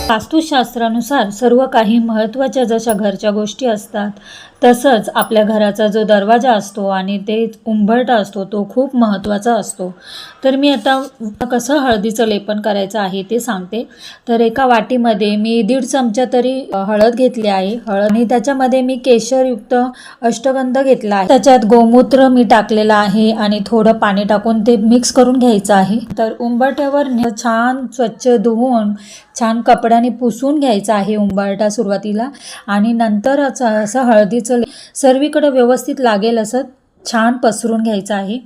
वास्तुशास्त्रानुसार सर्व काही महत्त्वाच्या जशा घरच्या गोष्टी असतात तसंच आपल्या घराचा जो दरवाजा असतो आणि ते उंबरठा असतो तो खूप महत्त्वाचा असतो। तर मी आता कसं हळदीचं लेपन करायचं आहे ते सांगते। तर एका वाटीमध्ये मी 1.5 चमचा तरी हळद घेतली आहे। हळद आणि त्याच्यामध्ये मी केशरयुक्त अष्टगंध घेतला आहे। त्याच्यात गोमूत्र मी टाकलेला आहे आणि थोडं पाणी टाकून ते मिक्स करून घ्यायचं आहे। तर उंबरठ्यावर छान स्वच्छ धुवून छान कपड्याने पुसून घ्यायचा आहे उंबरठा सुरुवातीला आणि नंतर असं हळदीचं सर्वीकडे व्यवस्थित लागेल असं छान पसरून घ्यायचं आहे।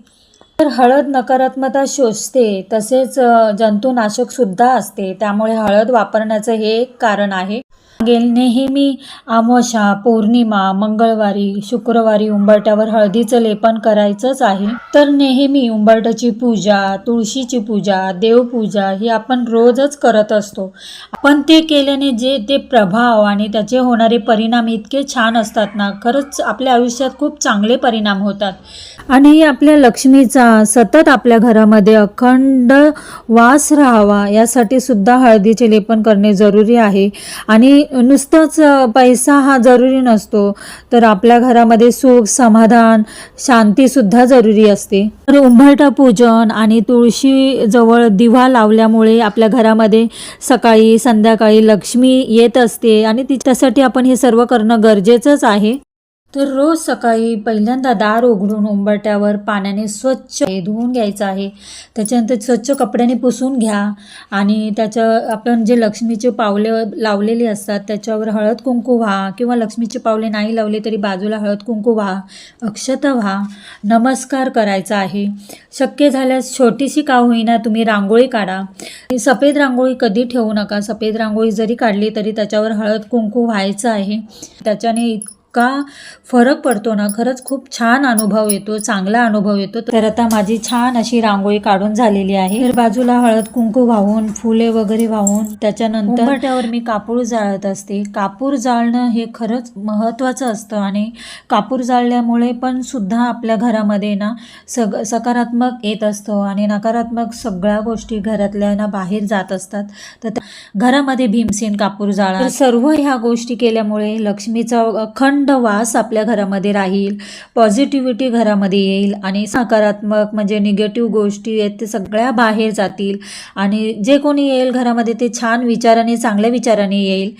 तर हळद नकारात्मकता शोषते तसेच जंतुनाशक सुद्धा असते, त्यामुळे हळद वापरण्याचं हे एक कारण आहे। नेहमी अमावस्या, पौर्णिमा, मंगळवारी, शुक्रवारी उंबरठ्यावर हळदीचं लेपन करायचंच आहे। तर नेहमी उंबरठ्याची पूजा, तुळशीची पूजा, देवपूजा ही आपण रोजच करत असतो। पण ते केल्याने जे ते प्रभाव आणि त्याचे होणारे परिणाम इतके छान असतात ना, खरंच आपल्या आयुष्यात खूप चांगले परिणाम होतात आणि आपल्या लक्ष्मीचा सतत आपल्या घरामध्ये अखंड वास राहावा यासाठी सुद्धा हळदीचे लेपन करणे जरुरी आहे। आणि नुसतंच पैसा हा जरुरी नसतो, तर आपल्या घरामध्ये सुख, समाधान, शांती सुद्धा जरुरी असते। तर उंबरठा पूजन आणि तुळशी जवळ दिवा लावल्यामुळे आपल्या घरामध्ये सकाळी संध्याकाळी लक्ष्मी येत असते आणि त्यासाठी आपण हे सर्व करणं गरजेचंच आहे। तर रोज सकाळी पहिल्यांदा दार उघडून उंबरठ्यावर पाण्याने स्वच्छ धुवून घ्यायचं आहे। त्याच्यानंतर स्वच्छ कपड्याने पुसून घ्या आणि आपण जे लक्ष्मीचे पावले लावलेली असतात त्याच्यावर हळद कुंकू व्हा किंवा लक्ष्मीचे पावले नाही लावले तरी बाजूला हळद कुंकू व्हा, अक्षता व्हा, नमस्कार करायचा आहे। शक्य झाल्यास छोटीशी का होईना तुम्ही रांगोळी काढा। सफेद रांगोळी कधी ठेवू नका। सफेद रांगोळी जरी काढली तरी त्याच्यावर हळद कुंकू व्हायचं आहे। त्याच्याने का फरक पडतो ना, खरंच खूप छान अनुभव येतो, चांगला अनुभव येतो। तर आता माझी छान अशी रांगोळी काढून झालेली आहे। तर बाजूला हळद कुंकू वाहून, फुले वगैरे वाहून त्याच्यानंतर उंबरठ्यावर मी कापूर जाळत असते। कापूर जाळणं हे खरंच महत्त्वाचं असतं आणि कापूर जाळल्यामुळे पण सुद्धा आपल्या घरामध्ये ना सकारात्मक येत असतो आणि नकारात्मक सगळ्या गोष्टी घरातल्या ना बाहेर जात असतात। तर घरामध्ये भीमसेन कापूर जाळा। सर्व ह्या गोष्टी केल्यामुळे लक्ष्मीचा अखंड वास आपल्या घरामध्ये राहील, पॉझिटिव्हिटी घरामध्ये येईल आणि सकारात्मक म्हणजे निगेटिव्ह गोष्टी आहेत ते सगळ्या बाहेर जातील आणि जे कोणी येईल घरामध्ये ते छान विचाराने, चांगल्या विचाराने येईल।